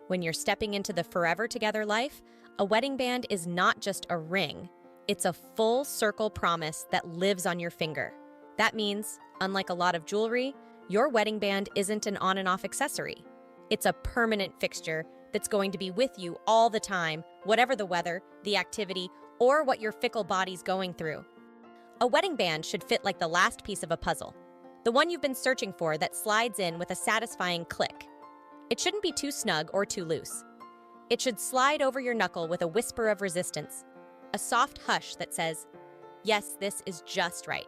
When you're stepping into the forever together life, a wedding band is not just a ring. It's a full circle promise that lives on your finger. That means, unlike a lot of jewelry, your wedding band isn't an on and off accessory. It's a permanent fixture that's going to be with you all the time, whatever the weather, the activity, or what your fickle body's going through. A wedding band should fit like the last piece of a puzzle, the one you've been searching for that slides in with a satisfying click. It shouldn't be too snug or too loose. It should slide over your knuckle with a whisper of resistance, a soft hush that says, "Yes, this is just right."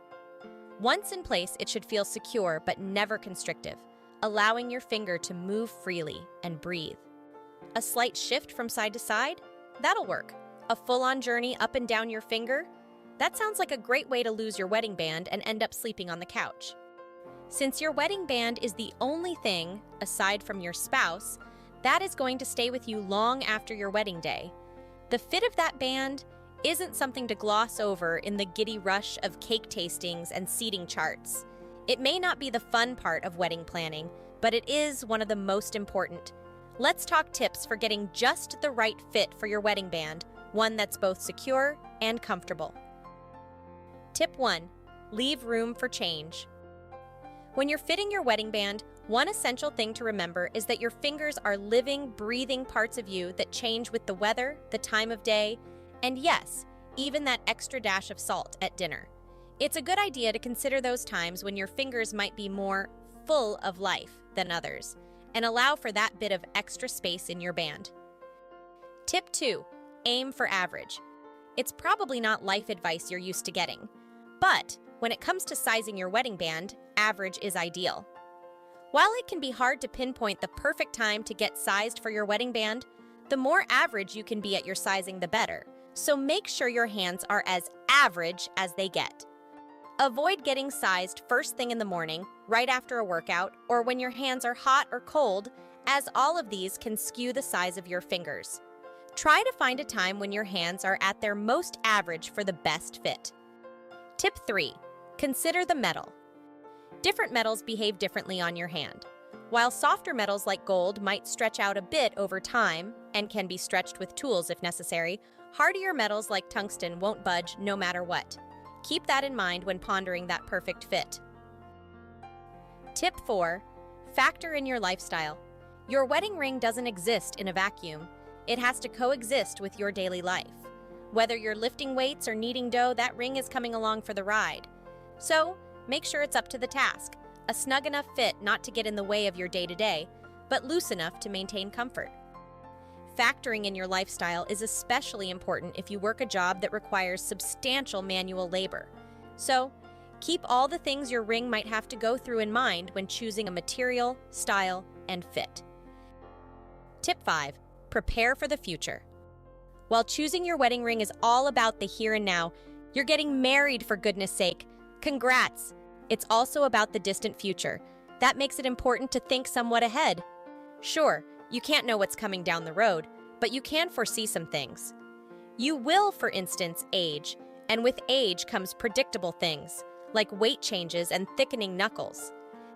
Once in place, it should feel secure but never constrictive, allowing your finger to move freely and breathe. A slight shift from side to side? That'll work. A full-on journey up and down your finger? That sounds like a great way to lose your wedding band and end up sleeping on the couch. Since your wedding band is the only thing, aside from your spouse, that is going to stay with you long after your wedding day, the fit of that band isn't something to gloss over in the giddy rush of cake tastings and seating charts. It may not be the fun part of wedding planning, but it is one of the most important. Let's talk tips for getting just the right fit for your wedding band, one that's both secure and comfortable. Tip 1. Leave room for change. When you're fitting your wedding band, one essential thing to remember is that your fingers are living, breathing parts of you that change with the weather, the time of day, and yes, even that extra dash of salt at dinner. It's a good idea to consider those times when your fingers might be more full of life than others, and allow for that bit of extra space in your band. Tip 2. Aim for average. It's probably not life advice you're used to getting, but when it comes to sizing your wedding band, average is ideal. While it can be hard to pinpoint the perfect time to get sized for your wedding band, the more average you can be at your sizing, the better. So make sure your hands are as average as they get. Avoid getting sized first thing in the morning, right after a workout, or when your hands are hot or cold, as all of these can skew the size of your fingers. Try to find a time when your hands are at their most average for the best fit. Tip 3. Consider the metal. Different metals behave differently on your hand. While softer metals like gold might stretch out a bit over time and can be stretched with tools if necessary, hardier metals like tungsten won't budge no matter what. Keep that in mind when pondering that perfect fit. Tip 4. Factor in your lifestyle. Your wedding ring doesn't exist in a vacuum. It has to coexist with your daily life. Whether you're lifting weights or kneading dough, that ring is coming along for the ride. So, make sure it's up to the task. A snug enough fit not to get in the way of your day-to-day, but loose enough to maintain comfort. Factoring in your lifestyle is especially important if you work a job that requires substantial manual labor. So, keep all the things your ring might have to go through in mind when choosing a material, style, and fit. Tip 5. Prepare for the future. While choosing your wedding ring is all about the here and now, you're getting married for goodness sake. Congrats! It's also about the distant future. That makes it important to think somewhat ahead. Sure, you can't know what's coming down the road, but you can foresee some things. You will, for instance, age, and with age comes predictable things, like weight changes and thickening knuckles.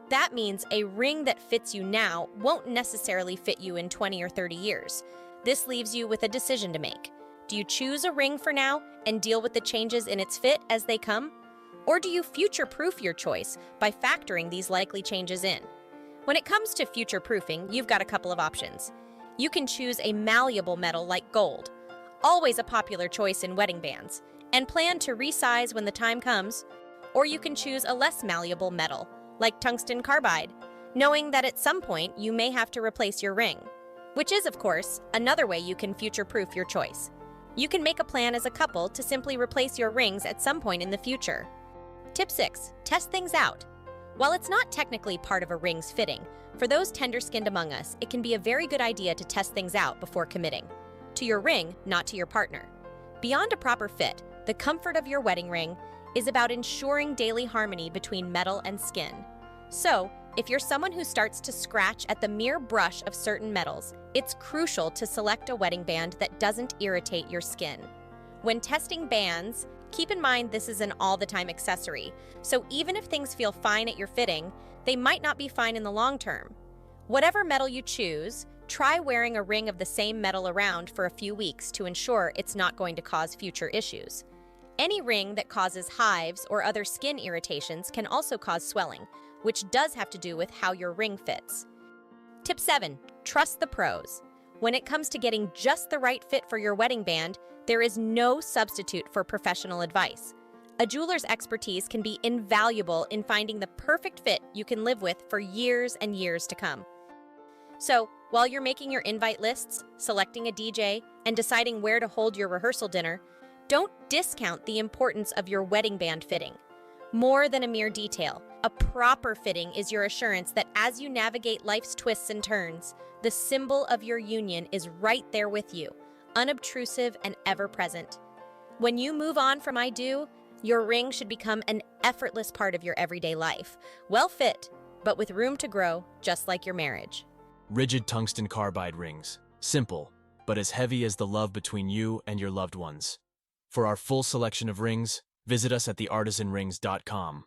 That means a ring that fits you now won't necessarily fit you in 20 or 30 years. This leaves you with a decision to make. Do you choose a ring for now and deal with the changes in its fit as they come? Or do you future-proof your choice by factoring these likely changes in? When it comes to future-proofing, you've got a couple of options. You can choose a malleable metal like gold, always a popular choice in wedding bands, and plan to resize when the time comes. Or you can choose a less malleable metal, like tungsten carbide, knowing that at some point you may have to replace your ring, which is, of course, another way you can future-proof your choice. You can make a plan as a couple to simply replace your rings at some point in the future. Tip 6. Test things out. While it's not technically part of a ring's fitting, for those tender-skinned among us, it can be a very good idea to test things out before committing. To your ring, not to your partner. Beyond a proper fit, the comfort of your wedding ring is about ensuring daily harmony between metal and skin. So, if you're someone who starts to scratch at the mere brush of certain metals, it's crucial to select a wedding band that doesn't irritate your skin. When testing bands, keep in mind this is an all-the-time accessory, so even if things feel fine at your fitting, they might not be fine in the long term. Whatever metal you choose, Try wearing a ring of the same metal around for a few weeks to ensure it's not going to cause future issues. Any ring that causes hives or other skin irritations can also cause swelling, which does have to do with how your ring fits. Tip 7. Trust the pros. When it comes to getting just the right fit for your wedding band, there is no substitute for professional advice. A jeweler's expertise can be invaluable in finding the perfect fit you can live with for years and years to come. So, while you're making your invite lists, selecting a DJ, and deciding where to hold your rehearsal dinner, don't discount the importance of your wedding band fitting. More than a mere detail, a proper fitting is your assurance that as you navigate life's twists and turns, the symbol of your union is right there with you, unobtrusive and ever-present. When you move on from I do, your ring should become an effortless part of your everyday life, well fit, but with room to grow, just like your marriage. Rigid tungsten carbide rings. Simple, but as heavy as the love between you and your loved ones. For our full selection of rings, visit us at theartisanrings.com.